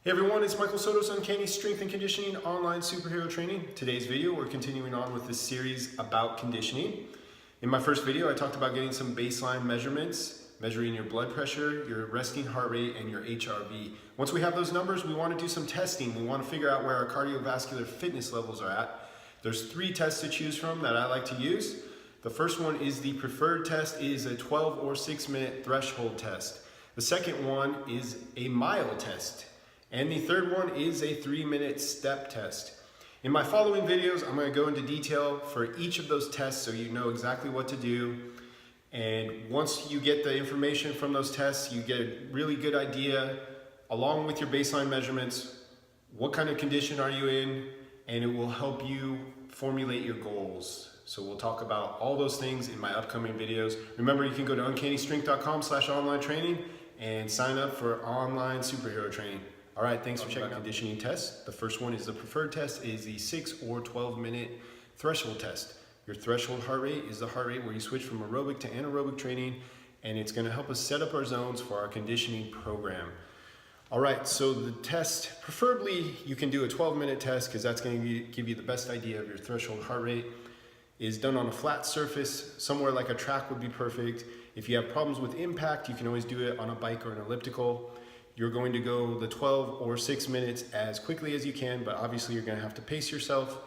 Hey everyone, it's Michael Soto's Uncanny Strength and Conditioning Online Superhero Training. Today's video, we're continuing on with this series about conditioning. In my first video, I talked about getting some baseline measurements, measuring your blood pressure, your resting heart rate, and your HRV. Once we have those numbers, we want to do some testing. We want to figure out where our cardiovascular fitness levels are at. There's 3 tests to choose from that I like to use. The first one is the preferred test. It is a 12 or 6 minute threshold test. The second one is a mile test. And the third one is a 3-minute step test. In my following videos, I'm going to go into detail for each of those tests so you know exactly what to do. And once you get the information from those tests, you get a really good idea, along with your baseline measurements, what kind of condition are you in, and it will help you formulate your goals. So we'll talk about all those things in my upcoming videos. Remember, you can go to uncannystrength.com/online training and sign up for online superhero training. All right, thanks for checking out conditioning tests. The first one is the preferred test, is the 6 or 12 minute threshold test. Your threshold heart rate is the heart rate where you switch from aerobic to anaerobic training, and it's gonna help us set up our zones for our conditioning program. All right, so the test, preferably you can do a 12-minute test because that's gonna give you the best idea of your threshold heart rate. Is done on a flat surface, somewhere like a track would be perfect. If you have problems with impact, you can always do it on a bike or an elliptical. You're going to go the 12 or 6 minutes as quickly as you can, but obviously you're going to have to pace yourself.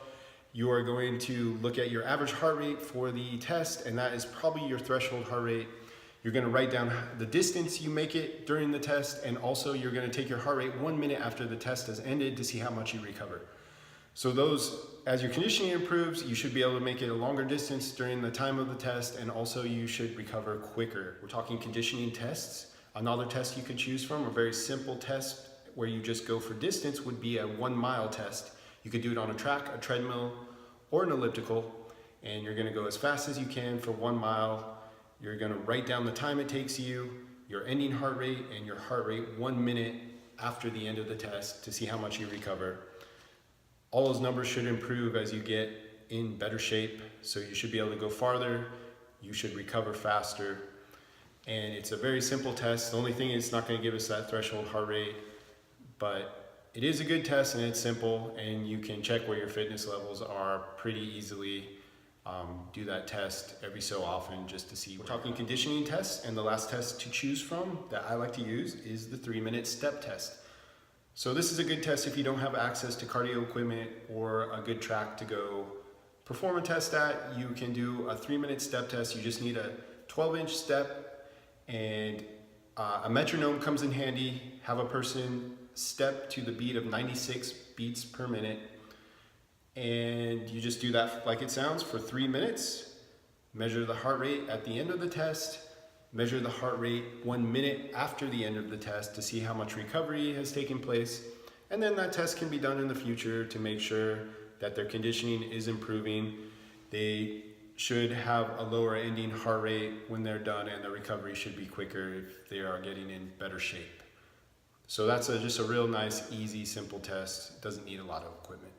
You are going to look at your average heart rate for the test, and that is probably your threshold heart rate. You're going to write down the distance you make it during the test, and also you're going to take your heart rate 1 minute after the test has ended to see how much you recover. So as your conditioning improves, you should be able to make it a longer distance during the time of the test, and also you should recover quicker. We're talking conditioning tests. Another test you could choose from, a very simple test where you just go for distance, would be a 1 mile test. You could do it on a track, a treadmill, or an elliptical, and you're gonna go as fast as you can for 1 mile. You're gonna write down the time it takes you, your ending heart rate, and your heart rate 1 minute after the end of the test to see how much you recover. All those numbers should improve as you get in better shape, so you should be able to go farther, you should recover faster. And it's a very simple test. The only thing is it's not going to give us that threshold heart rate, but it is a good test and it's simple, and you can check where your fitness levels are pretty easily. Do that test every so often just to see. We're talking conditioning tests, and the last test to choose from that I like to use is the 3-minute step test. So this is a good test if you don't have access to cardio equipment or a good track to go perform a test at. You can do a 3-minute step test. You just need a 12-inch step, and a metronome comes in handy. Have a person step to the beat of 96 beats per minute, and you just do that like it sounds for 3 minutes. Measure the heart rate at the end of the test, measure the heart rate 1 minute after the end of the test to see how much recovery has taken place, and then that test can be done in the future to make sure that their conditioning is improving. They should have a lower ending heart rate when they're done, and the recovery should be quicker if they are getting in better shape. So that's just a real nice, easy, simple test. It doesn't need a lot of equipment.